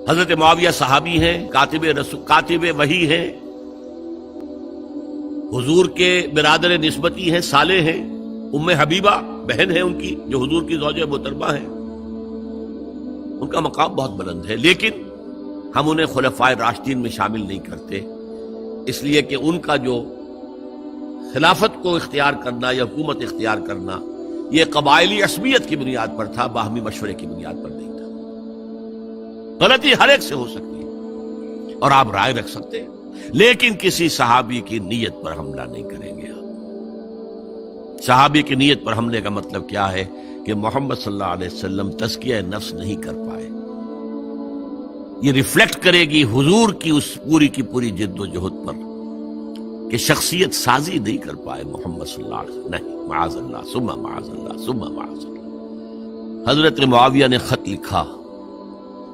حضرت معاویہ صحابی ہیں، کاتب وحی ہیں، حضور کے برادر نسبتی ہیں، صالح ہیں، ام حبیبہ بہن ہے ان کی جو حضور کی زوجہ محترمہ ہیں، ان کا مقام بہت بلند ہے، لیکن ہم انہیں خلفائے راشدین میں شامل نہیں کرتے، اس لیے کہ ان کا جو خلافت کو اختیار کرنا یا حکومت اختیار کرنا یہ قبائلی عصبیت کی بنیاد پر تھا، باہمی مشورے کی بنیاد پر نہیں تھا۔ غلطی ہر ایک سے ہو سکتی ہے اور آپ رائے رکھ سکتے ہیں، لیکن کسی صحابی کی نیت پر حملہ نہیں کریں گے آپ۔ صحابی کی نیت پر حملے کا مطلب کیا ہے کہ محمد صلی اللہ علیہ وسلم تزکیہ نفس نہیں کر پائے، یہ ریفلیکٹ کرے گی حضور کی اس پوری کی پوری جد و جہد پر کہ شخصیت سازی نہیں کر پائے محمد صلی اللہ علیہ وسلم، نہیں، معاذ اللہ ثم معاذ اللہ ثم معاذ اللہ۔ حضرت معاویہ نے خط لکھا،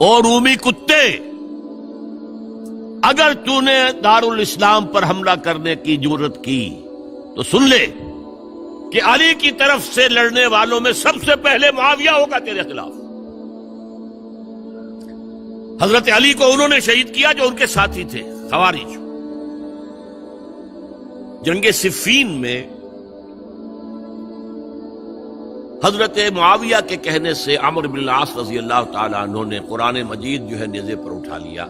اور رومی کتے، اگر تو نے دارالاسلام پر حملہ کرنے کی جرت کی تو سن لے کہ علی کی طرف سے لڑنے والوں میں سب سے پہلے معاویہ ہوگا تیرے خلاف۔ حضرت علی کو انہوں نے شہید کیا جو ان کے ساتھی تھے خوارج۔ جنگ صفین میں حضرت معاویہ کے کہنے سے عمرو بن العاص رضی اللہ تعالیٰ عنہ نے قرآن مجید جو ہے نیزے پر اٹھا لیا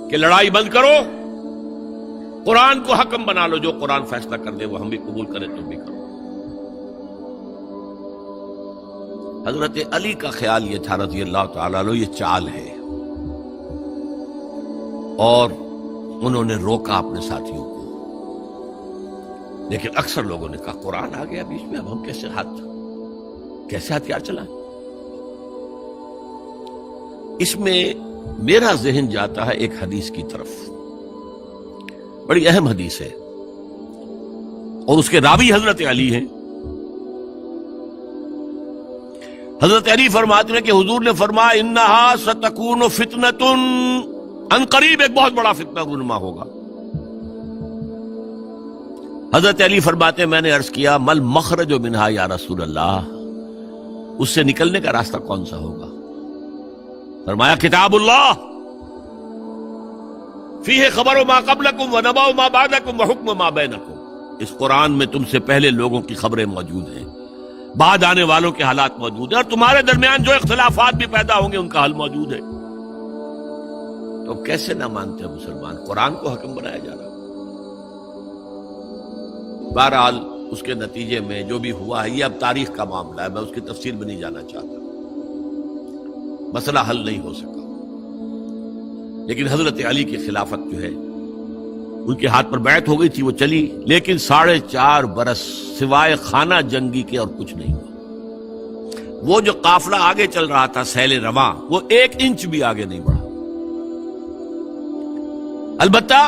کہ لڑائی بند کرو، قرآن کو حکم بنا لو، جو قرآن فیصلہ کر دے وہ ہم بھی قبول کریں، تم بھی کرو۔ حضرت علی کا خیال یہ تھا رضی اللہ تعالیٰ عنہ یہ چال ہے، اور انہوں نے روکا اپنے ساتھیوں کو، لیکن اکثر لوگوں نے کہا قرآن آ گیا بیچ میں، اب ہم کیسے ہتھیار چلائیں؟ اس میں میرا ذہن جاتا ہے ایک حدیث کی طرف، بڑی اہم حدیث ہے، اور اس کے راوی حضرت علی ہیں۔ حضرت علی فرماتے ہیں کہ حضور نے فرمایا انہا ستکون فتنۃ، ان قریب ایک بہت بڑا فتنہ رونما ہوگا۔ حضرت علی فرماتے ہیں میں نے عرض کیا مل مخرج منہا یا رسول اللہ، اس سے نکلنے کا راستہ کون سا ہوگا؟ فرمایا کتاب اللہ فیہ خبر ما قبلکم ونبأ ما بعدکم وحکم ما بینکم، اس قرآن میں تم سے پہلے لوگوں کی خبریں موجود ہیں، بعد آنے والوں کے حالات موجود ہیں، اور تمہارے درمیان جو اختلافات بھی پیدا ہوں گے ان کا حل موجود ہے۔ تو کیسے نہ مانتے ہیں مسلمان؟ قرآن کو حکم بنایا جا رہا۔ بہرحال اس کے نتیجے میں جو بھی ہوا ہے یہ اب تاریخ کا معاملہ ہے، میں اس کی تفصیل میں نہیں جانا چاہتا، مسئلہ حل نہیں ہو سکا، لیکن حضرت علی کی خلافت جو ہے ان کے ہاتھ پر بیعت ہو گئی تھی، وہ چلی، لیکن 4.5 برس سوائے خانہ جنگی کے اور کچھ نہیں ہوا۔ وہ جو قافلہ آگے چل رہا تھا سیل رواں، وہ 1 انچ بھی آگے نہیں بڑھا۔ البتہ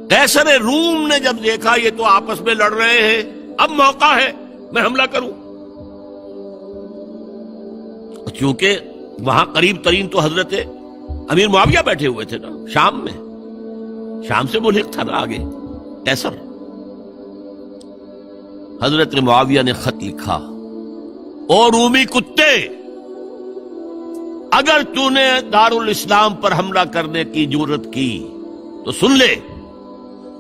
قیصر روم نے جب دیکھا یہ تو آپس میں لڑ رہے ہیں، اب موقع ہے میں حملہ کروں، چونکہ وہاں قریب ترین تو حضرت امیر معاویہ بیٹھے ہوئے تھے نا، شام میں، شام سے ملحق تھا نا آگے قیصر۔ حضرت معاویہ نے خط لکھا، او رومی کتے، اگر تو نے دارالاسلام پر حملہ کرنے کی جرت کی تو سن لے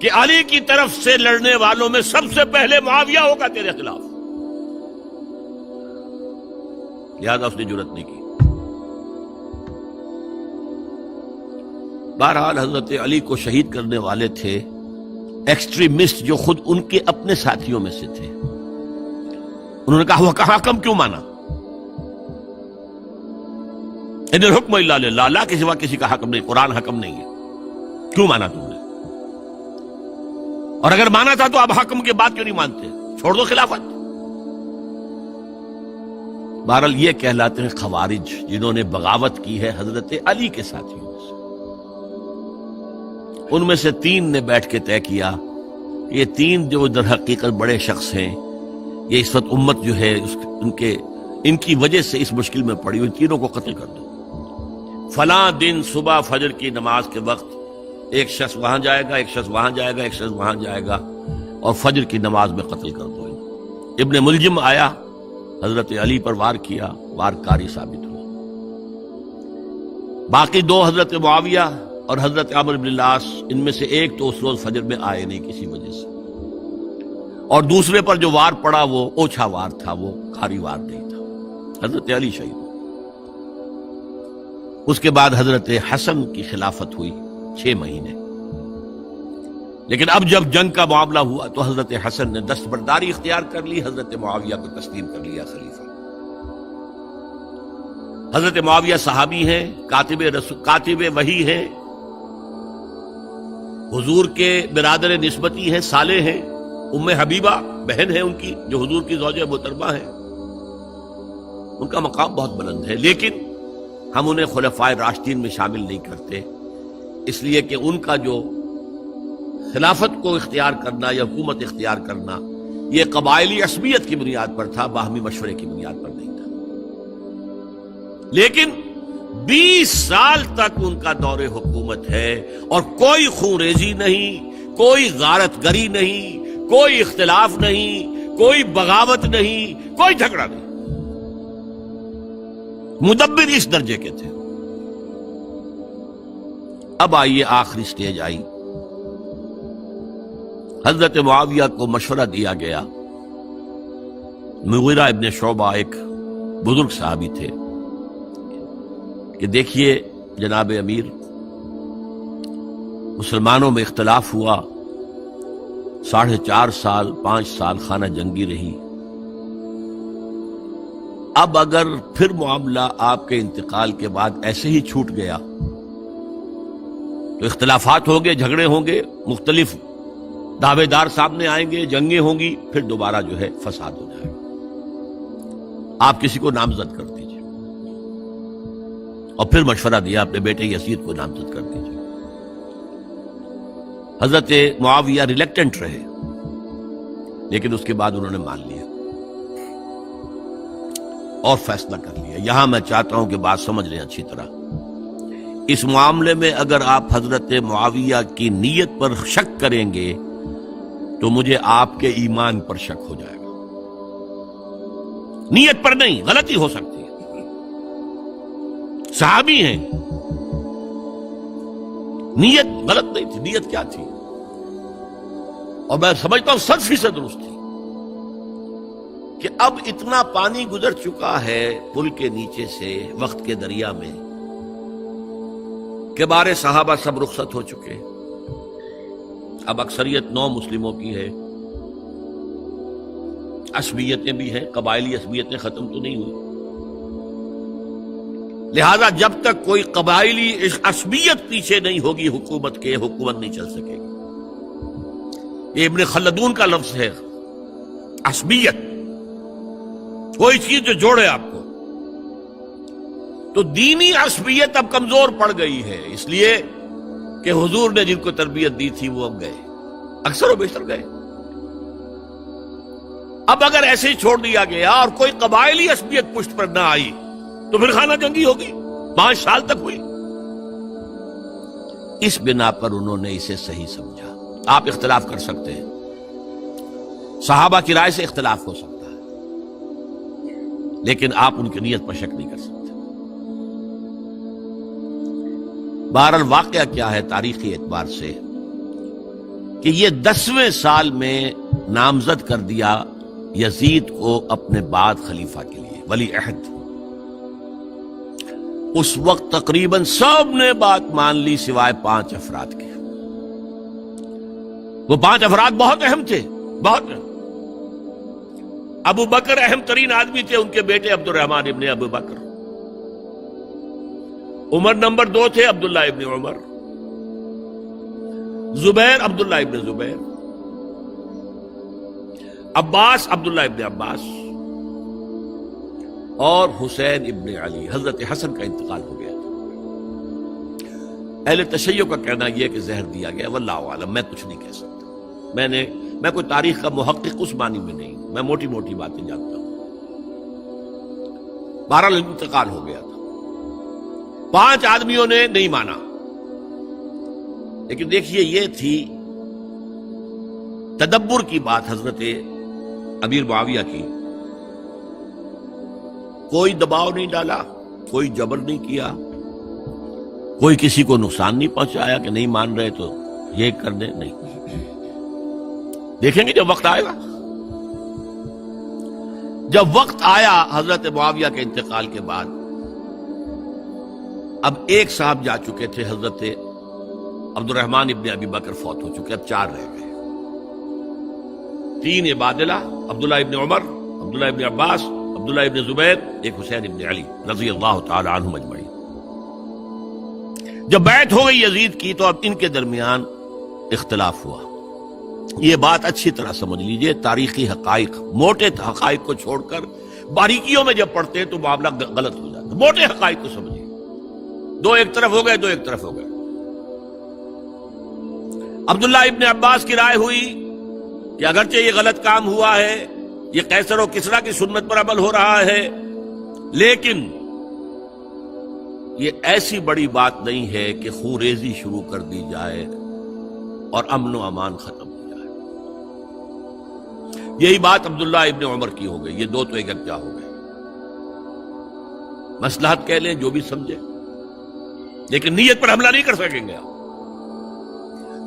کہ علی کی طرف سے لڑنے والوں میں سب سے پہلے معاویہ ہوگا تیرے خلاف۔ لہذا اس نے جرت نہیں کی۔ بہرحال حضرت علی کو شہید کرنے والے تھے ایکسٹریمسٹ جو خود ان کے اپنے ساتھیوں میں سے تھے۔ انہوں نے کہا وہ کہاں حکم کیوں مانا؟ ان الحکم الا للہ، اللہ کے سوا کسی کا حکم نہیں، قرآن حکم نہیں ہے، کیوں مانا تم نے؟ اور اگر مانا تھا تو اب حکم کے بعد کیوں نہیں مانتے؟ چھوڑ دو خلافت۔ بہرحال یہ کہلاتے ہیں خوارج، جنہوں نے بغاوت کی ہے حضرت علی کے ساتھیوں سے۔ ان میں سے 3 نے بیٹھ کے طے کیا کہ یہ 3 جو در حقیقت بڑے شخص ہیں، یہ اس وقت امت جو ہے ان کی وجہ سے اس مشکل میں پڑی، ان تینوں کو قتل کر دو۔ فلاں دن صبح فجر کی نماز کے وقت ایک شخص وہاں جائے گا، ایک شخص وہاں جائے گا، ایک شخص وہاں جائے گا، اور فجر کی نماز میں قتل کر دو۔ ابن ملجم آیا حضرت علی پر وار کیا، وار کاری ثابت ہوا۔ باقی دو حضرت معاویہ اور حضرت عمرو بن العاص، ان میں سے ایک تو اس روز فجر میں آئے نہیں کسی وجہ سے، اور دوسرے پر جو وار پڑا وہ اوچھا وار تھا، وہ کاری وار نہیں تھا۔ حضرت علی شہید ہوئے۔ اس کے بعد حضرت حسن کی خلافت ہوئی 6 مہینے، لیکن اب جب جنگ کا معاملہ ہوا تو حضرت حسن نے دستبرداری اختیار کر لی، حضرت معاویہ کو تسلیم کر لیا خلیفہ۔ حضرت معاویہ صحابی ہیں، کاتب وحی ہیں، حضور کے برادر نسبتی ہیں، صالح ہیں، ام حبیبہ بہن ہے ان کی جو حضور کی زوجہ محترمہ ہے، ان کا مقام بہت بلند ہے، لیکن ہم انہیں خلفائے راشدین میں شامل نہیں کرتے، اس لیے کہ ان کا جو خلافت کو اختیار کرنا یا حکومت اختیار کرنا یہ قبائلی عصبیت کی بنیاد پر تھا، باہمی مشورے کی بنیاد پر نہیں تھا۔ لیکن 20 سال تک ان کا دور حکومت ہے اور کوئی خون ریزی نہیں، کوئی غارت گری نہیں، کوئی اختلاف نہیں، کوئی بغاوت نہیں، کوئی جھگڑا نہیں۔ مدبر اس درجے کے تھے۔ اب آئیے آخری سٹیج آئی، حضرت معاویہ کو مشورہ دیا گیا، مغیرہ ابن شعبہ ایک بزرگ صحابی تھے، کہ دیکھیے جناب امیر، مسلمانوں میں اختلاف ہوا، 4.5 سال 5 سال خانہ جنگی رہی، اب اگر پھر معاملہ آپ کے انتقال کے بعد ایسے ہی چھوٹ گیا تو اختلافات ہوں گے، جھگڑے ہوں گے، مختلف دعوے دار سامنے آئیں گے، جنگیں ہوں گی، پھر دوبارہ جو ہے فساد ہو جائے گا۔ آپ کسی کو نامزد کر دیجیے، اور پھر مشورہ دیا اپنے بیٹے یزید کو نامزد کر دیجیے۔ حضرت معاویہ ریلیکٹنٹ رہے، لیکن اس کے بعد انہوں نے مان لیا اور فیصلہ کر لیا۔ یہاں میں چاہتا ہوں کہ بات سمجھ لیں اچھی طرح، اس معاملے میں اگر آپ حضرت معاویہ کی نیت پر شک کریں گے تو مجھے آپ کے ایمان پر شک ہو جائے گا۔ نیت پر نہیں، غلطی ہو سکتی ہے، صحابی ہیں، نیت غلط نہیں تھی، نیت کیا تھی؟ اور میں سمجھتا ہوں 100% درست تھی، کہ اب اتنا پانی گزر چکا ہے پل کے نیچے سے وقت کے دریا میں کہ بارے صحابہ سب رخصت ہو چکے، اب اکثریت 9 مسلموں کی ہے، عصبیتیں بھی ہیں، قبائلی عصبیتیں ختم تو نہیں ہوئی، لہذا جب تک کوئی قبائلی عصبیت پیچھے نہیں ہوگی حکومت کے، حکومت نہیں چل سکے گی۔ یہ ابن خلدون کا لفظ ہے، عصبیت، کوئی چیز جو جوڑے آپ کو۔ تو دینی عصبیت اب کمزور پڑ گئی ہے، اس لیے کہ حضور نے جن کو تربیت دی تھی وہ اب گئے، اکثر و بیشتر گئے۔ اب اگر ایسے ہی چھوڑ دیا گیا اور کوئی قبائلی عصبیت پشت پر نہ آئی تو پھر خانہ جنگی ہوگی، 5 سال تک ہوئی۔ اس بنا پر انہوں نے اسے صحیح سمجھا۔ آپ اختلاف کر سکتے ہیں، صحابہ کی رائے سے اختلاف ہو سکتا ہے، لیکن آپ ان کی نیت پر شک نہیں کر سکتے۔ بہرحال واقعہ کیا ہے تاریخی اعتبار سے کہ یہ 10ویں سال میں نامزد کر دیا یزید کو اپنے بعد خلیفہ کے لیے، ولی عہد۔ اس وقت تقریباً سب نے بات مان لی سوائے 5 افراد کے۔ وہ 5 افراد بہت اہم تھے، بہت اہم۔ ابو بکر اہم ترین آدمی تھے، ان کے بیٹے عبد الرحمن ابن ابو بکر۔ عمر نمبر 2 تھے، عبداللہ ابن عمر۔ زبیر عبداللہ ابن زبیر۔ عباس عبداللہ ابن عباس، اور حسین ابن علی۔ حضرت حسن کا انتقال ہو گیا تھا۔ اہل تشیع کا کہنا یہ کہ زہر دیا گیا، واللہ عالم، میں کچھ نہیں کہہ سکتا، میں کوئی تاریخ کا محقق اس معنی میں نہیں، میں موٹی موٹی باتیں جانتا ہوں۔ بہرحال انتقال ہو گیا تھا، 5 آدمیوں نے نہیں مانا، لیکن دیکھیے یہ تھی تدبر کی بات حضرت امیر معاویہ کی کوئی دباؤ نہیں ڈالا، کوئی جبر نہیں کیا، کوئی کسی کو نقصان نہیں پہنچایا کہ نہیں مان رہے تو یہ کر دیں، نہیں۔ دیکھیں گے جب وقت آئے گا۔ جب وقت آیا حضرت معاویہ کے انتقال کے بعد، اب ایک صاحب جا چکے تھے، حضرت عبد الرحمن ابن ابی بکر فوت ہو چکے، اب 4 رہ گئے، 3 عبادلہ، عبداللہ ابن عمر، عبداللہ ابن عباس، عبداللہ ابن زبیر، ایک حسین ابن علی رضی اللہ تعالی عنہم اجمعین۔ جب بیعت ہو گئی یزید کی تو اب ان کے درمیان اختلاف ہوا۔ یہ بات اچھی طرح سمجھ لیجئے، تاریخی حقائق، موٹے حقائق کو چھوڑ کر باریکیوں میں جب پڑھتے ہیں تو معاملہ غلط ہو جاتا ہے۔ موٹے حقائق کو سمجھیے، 2 ایک طرف ہو گئے، 2 ایک طرف ہو گئے۔ عبداللہ ابن عباس کی رائے ہوئی کہ اگرچہ یہ غلط کام ہوا ہے، یہ قیصر و کسریٰ کی سنت پر عمل ہو رہا ہے، لیکن یہ ایسی بڑی بات نہیں ہے کہ خون ریزی شروع کر دی جائے اور امن و امان ختم ہو جائے۔ یہی بات عبداللہ ابن عمر کی ہو گئی، یہ 2 تو یکجا ہو گئے۔ مصلحت کہہ لیں جو بھی سمجھے، لیکن نیت پر حملہ نہیں کر سکیں گے آپ۔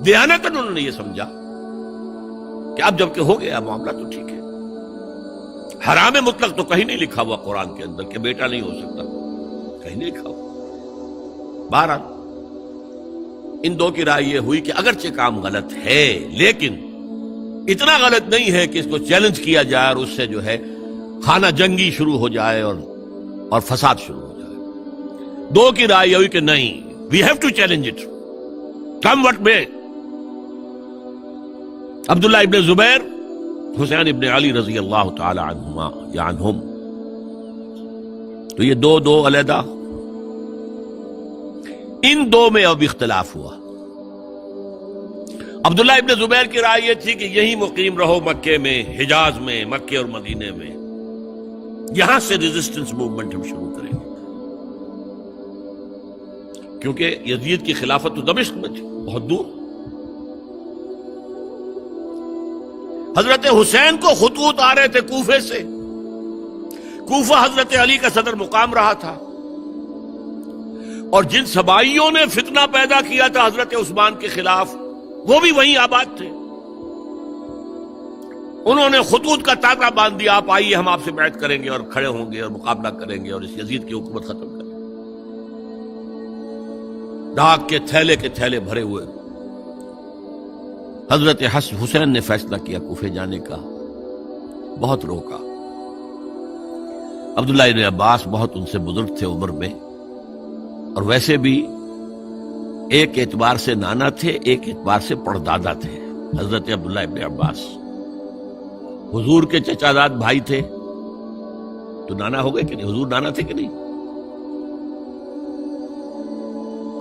دیانتاً انہوں نے یہ سمجھا کہ اب جب کہ ہو گیا معاملہ تو ٹھیک ہے۔ حرام مطلق تو کہیں نہیں لکھا ہوا قرآن کے اندر کہ بیٹا نہیں ہو سکتا، کہیں نہیں لکھا ہوا۔ بہرحال ان 2 کی رائے یہ ہوئی کہ اگرچہ کام غلط ہے لیکن اتنا غلط نہیں ہے کہ اس کو چیلنج کیا جائے اور اس سے جو ہے خانہ جنگی شروع ہو جائے اور فساد شروع ہو جائے۔ 2 کی رائے یہ ہوئی کہ نہیں، we have to challenge it come what may. Abdullah ابن زبیر، حسین ابن علی رضی اللہ تعالی عنہما یا عنہم، تو یہ 2 علیحدہ۔ ان 2 میں اب اختلاف ہوا۔ عبداللہ ابن زبیر کی رائے یہ تھی کہ یہی مقیم رہو مکے میں، حجاز میں، مکے اور مدینے میں، یہاں سے ریزسٹنس موومنٹ ہم شروع کریں گے، کیونکہ یزید کی خلافت تو دمشق میں تھی، بہت دور۔ حضرت حسین کو خطوط آ رہے تھے کوفے سے، کوفہ حضرت علی کا صدر مقام رہا تھا، اور جن سبائیوں نے فتنہ پیدا کیا تھا حضرت عثمان کے خلاف وہ بھی وہیں آباد تھے۔ انہوں نے خطوط کا تاطا باندھ دیا، آپ آئیے ہم آپ سے بیعت کریں گے اور کھڑے ہوں گے اور مقابلہ کریں گے اور اس یزید کی حکومت ختم کریں گے۔ ڈاک کے تھیلے بھرے ہوئے۔ حضرت حسین نے فیصلہ کیا کوفے جانے کا، بہت روکا۔ عبداللہ ابن عباس بہت ان سے بزرگ تھے عمر میں، اور ویسے بھی ایک اعتبار سے نانا تھے، ایک اعتبار سے پڑدادا تھے۔ حضرت عبداللہ ابن عباس حضور کے چچا زاد بھائی تھے، تو نانا ہو گئے کہ نہیں؟ حضور نانا تھے کہ نہیں؟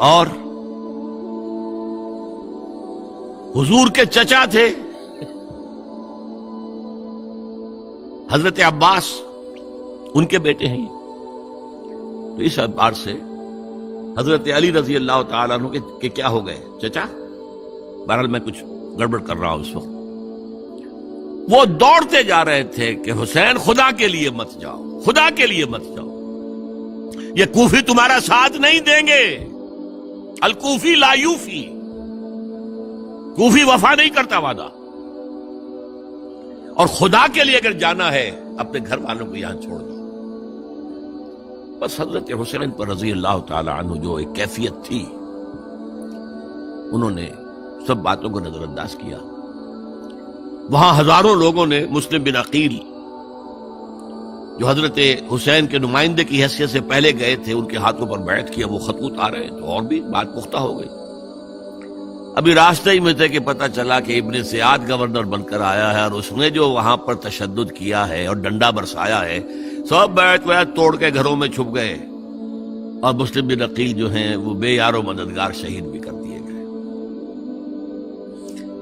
اور حضور کے چچا تھے حضرت عباس، ان کے بیٹے ہیں یہ۔ تو اس اعتبار سے حضرت علی رضی اللہ تعالیٰ عنہ کہ کیا ہو گئے چچا، بہرحال میں کچھ گڑبڑ کر رہا ہوں اس وقت، وہ دوڑتے جا رہے تھے کہ حسین خدا کے لیے مت جاؤ، خدا کے لیے مت جاؤ، یہ کوفی تمہارا ساتھ نہیں دیں گے، الکوفی لا یوفی، کوفی وفا نہیں کرتا وعدہ، اور خدا کے لیے اگر جانا ہے اپنے گھر والوں کو یہاں چھوڑ دو۔ بس حضرت حسین پر رضی اللہ تعالی عنہ جو ایک کیفیت تھی، انہوں نے سب باتوں کو نظر انداز کیا۔ وہاں ہزاروں لوگوں نے مسلم بن عقیل جو حضرت حسین کے نمائندے کی حیثیت سے پہلے گئے تھے، ان کے ہاتھوں پر بیعت کیا، وہ خطوط آ رہے تو اور بھی بات پختہ ہو گئی۔ ابھی راستے ہی میں تھے کہ پتہ چلا کہ ابن سیاد گورنر بن کر آیا ہے، اور اس نے جو وہاں پر تشدد کیا ہے اور ڈنڈا برسایا ہے، سب بیعت توڑ کے گھروں میں چھپ گئے، اور مسلم بن عقیل جو ہیں وہ بے یار و مددگار شہید بھی کر دیے گئے۔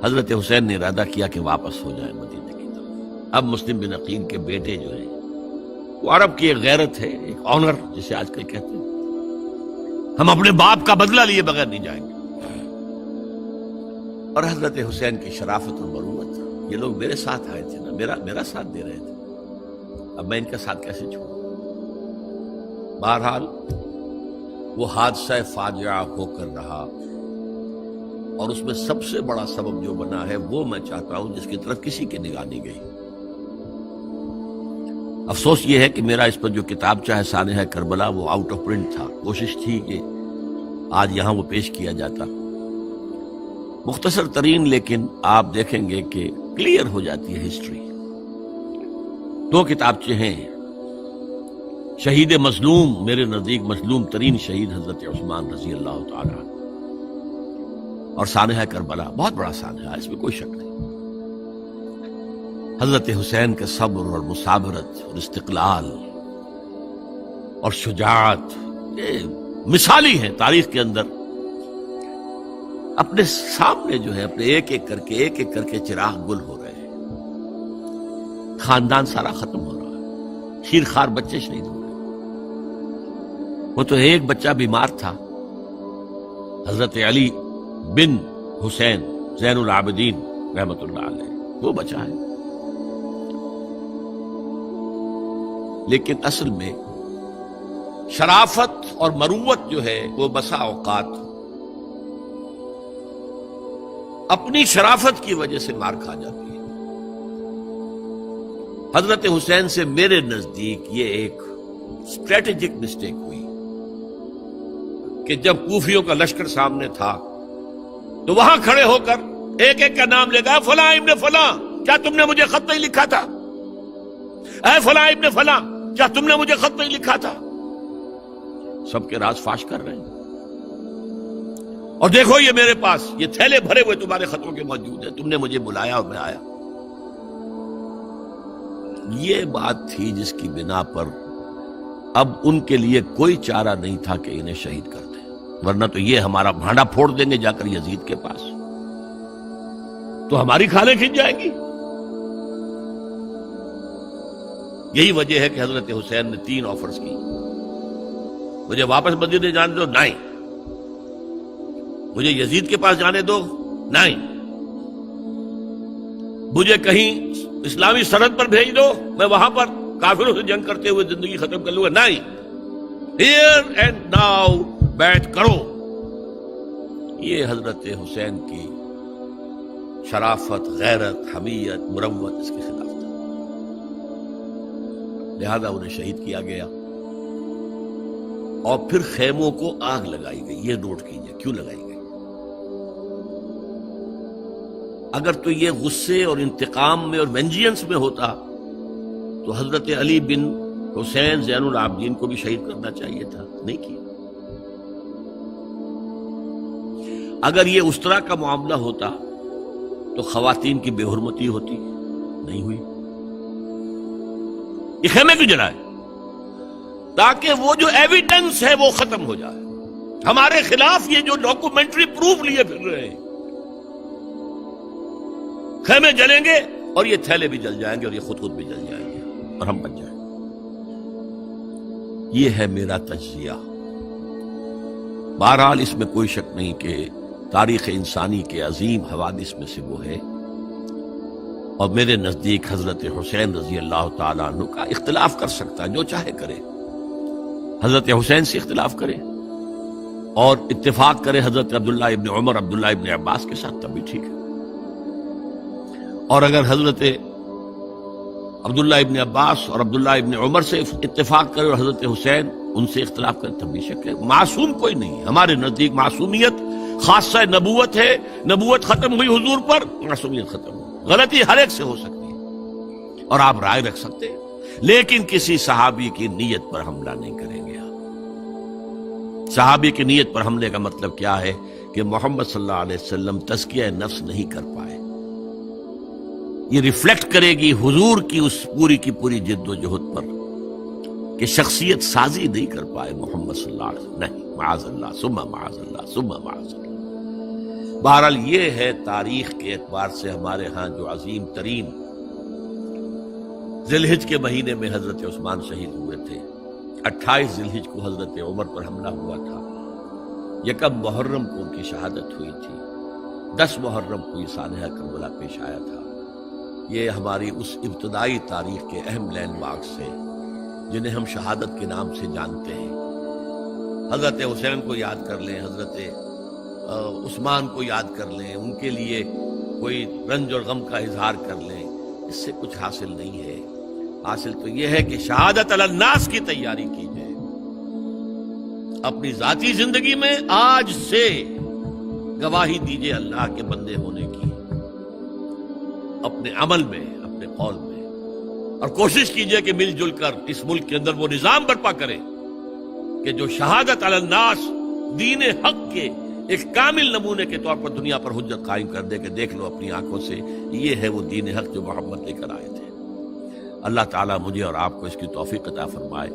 حضرت حسین نے ارادہ کیا کہ واپس ہو جائے مدینے کی طرف۔ اب مسلم بن عقیل کے بیٹے جو ہیں، وہ عرب کی ایک غیرت ہے، ایک آنر جسے آج کل کہتے ہیں، ہم اپنے باپ کا بدلہ لیے بغیر نہیں جائیں گے۔ اور حضرت حسین کی شرافت اور مروت، یہ لوگ میرے ساتھ آئے تھے نا، میرا ساتھ دے رہے تھے، اب میں ان کا ساتھ کیسے چھوڑوں؟ بہرحال وہ حادثہ فاجعہ ہو کر رہا، اور اس میں سب سے بڑا سبب جو بنا ہے وہ میں چاہتا ہوں جس کی طرف کسی کی نگاہ نہیں گئی۔ افسوس یہ ہے کہ میرا اس پر جو کتابچہ ہے سانحہ کربلا وہ آؤٹ آف پرنٹ تھا، کوشش تھی کہ آج یہاں وہ پیش کیا جاتا، مختصر ترین، لیکن آپ دیکھیں گے کہ کلیئر ہو جاتی ہے ہسٹری۔ دو کتابچے ہیں، شہید مظلوم، میرے نزدیک مظلوم ترین شہید حضرت عثمان رضی اللہ تعالی عنہ، اور سانحہ کربلا، بہت بڑا سانحہ، اس میں کوئی شک نہیں۔ حضرت حسین کے صبر اور مثابرت اور استقلال اور شجاعت یہ مثالی ہیں تاریخ کے اندر۔ اپنے سامنے جو ہے اپنے ایک ایک کر کے چراغ گل ہو رہے ہیں، خاندان سارا ختم ہو رہا ہے، شیر خوار بچے شہید ہو رہے ہیں۔ وہ تو ایک بچہ بیمار تھا، حضرت علی بن حسین زین العابدین رحمت اللہ علیہ، وہ بچا ہے۔ لیکن اصل میں شرافت اور مروت جو ہے وہ بسا اوقات اپنی شرافت کی وجہ سے مار کھا جاتی ہے۔ حضرت حسین سے میرے نزدیک یہ ایک اسٹریٹجک مسٹیک ہوئی کہ جب کوفیوں کا لشکر سامنے تھا تو وہاں کھڑے ہو کر ایک ایک کا نام لے گا، فلاں ابن فلاں، کیا تم نے مجھے خط نہیں لکھا تھا؟ اے فلاں ابن فلاں، کیا تم نے مجھے خط نہیں لکھا تھا؟ سب کے راز فاش کر رہے ہیں، اور دیکھو یہ میرے پاس یہ تھیلے بھرے ہوئے تمہارے خطوں کے موجود ہیں، تم نے مجھے بلایا اور میں آیا۔ یہ بات تھی جس کی بنا پر اب ان کے لیے کوئی چارہ نہیں تھا کہ انہیں شہید کر دیں، ورنہ تو یہ ہمارا بھانڈا پھوڑ دیں گے جا کر یزید کے پاس، تو ہماری کھالیں کھنچ جائیں گی۔ یہی وجہ ہے کہ حضرت حسین نے 3 آفرز کی، مجھے واپس مدینے جانے دو، نہیں، مجھے یزید کے پاس جانے دو، نہیں، مجھے کہیں اسلامی سرحد پر بھیج دو، میں وہاں پر کافروں سے جنگ کرتے ہوئے زندگی ختم کر لوں گا، نہیں، ہیئر اینڈ ناؤ بیٹھ کرو۔ یہ حضرت حسین کی شرافت، غیرت، حمیت، مروت اس کے خلاف تھا، لہذا انہیں شہید کیا گیا۔ اور پھر خیموں کو آگ لگائی گئی، یہ نوٹ کیجئے کیوں لگائی گئی۔ اگر تو یہ غصے اور انتقام میں اور وینجینس میں ہوتا تو حضرت علی بن حسین زین العابدین کو بھی شہید کرنا چاہیے تھا، نہیں کیا۔ اگر یہ اس طرح کا معاملہ ہوتا تو خواتین کی بے حرمتی ہوتی، نہیں ہوئی۔ یہ خیمے کیوں جلائے؟ تاکہ وہ جو ایویڈنس ہے وہ ختم ہو جائے، ہمارے خلاف یہ جو ڈاکومنٹری پروف لیے پھر رہے ہیں، خیمے جلیں گے اور یہ تھیلے بھی جل جائیں گے اور یہ خود بھی جل جائیں گے اور ہم بچ جائیں گے۔ یہ ہے میرا تجزیہ۔ بہرحال اس میں کوئی شک نہیں کہ تاریخ انسانی کے عظیم حوادث میں سے وہ ہے، اور میرے نزدیک حضرت حسین رضی اللہ تعالیٰ عنہ کا اختلاف کر سکتا ہے، جو چاہے کرے، حضرت حسین سے اختلاف کرے اور اتفاق کرے حضرت عبداللہ ابن عمر، عبداللہ ابن عباس کے ساتھ، تب بھی ٹھیک ہے۔ اور اگر حضرت عبداللہ ابن عباس اور عبداللہ ابن عمر سے اتفاق کرے اور حضرت حسین ان سے اختلاف کرے، تب بھی شک ہے۔ معصوم کوئی نہیں ہے ہمارے نزدیک، معصومیت خاصہ نبوت ہے، نبوت ختم ہوئی حضور پر، معصومیت ختم ہوئی۔ غلطی ہر ایک سے ہو سکتی ہے اور آپ رائے رکھ سکتے ہیں، لیکن کسی صحابی کی نیت پر حملہ نہیں کریں گے۔ صحابی کی نیت پر حملے کا مطلب کیا ہے کہ محمد صلی اللہ علیہ وسلم تزکیہ نفس نہیں کر پائے، یہ ریفلیکٹ کرے گی حضور کی اس پوری کی پوری جد و جہد پر کہ شخصیت سازی نہیں کر پائے محمد صلی اللہ علیہ وسلم، نہیں، معاذ اللہ ثم معاذ اللہ ثم معاذ اللہ۔ بہرحال یہ ہے تاریخ کے اعتبار سے ہمارے ہاں جو عظیم ترین ذی الحج کے مہینے میں حضرت عثمان شہید ہوئے تھے۔ 28 ذی الحج کو حضرت عمر پر حملہ ہوا تھا، 1 محرم کو ان کی شہادت ہوئی تھی، 10 محرم کو یہ سانحہ کربلا پیش آیا تھا۔ یہ ہماری اس ابتدائی تاریخ کے اہم لینڈ مارکس ہیں جنہیں ہم شہادت کے نام سے جانتے ہیں۔ حضرت حسین کو یاد کر لیں، حضرت عثمان کو یاد کر لیں، ان کے لیے کوئی رنج اور غم کا اظہار کر لیں، اس سے کچھ حاصل نہیں ہے۔ حاصل تو یہ ہے کہ شہادت علی الناس کی تیاری کیجیے، اپنی ذاتی زندگی میں آج سے گواہی دیجیے اللہ کے بندے ہونے کی، اپنے عمل میں، اپنے قول میں، اور کوشش کیجیے کہ مل جل کر اس ملک کے اندر وہ نظام برپا کریں کہ جو شہادت علی الناس دین حق کے ایک کامل نمونے کے طور پر دنیا پر حجت قائم کر دے کہ دیکھ لو اپنی آنکھوں سے، یہ ہے وہ دین حق جو محمد لے کر آئے تھے۔ اللہ تعالیٰ مجھے اور آپ کو اس کی توفیق عطا فرمائے۔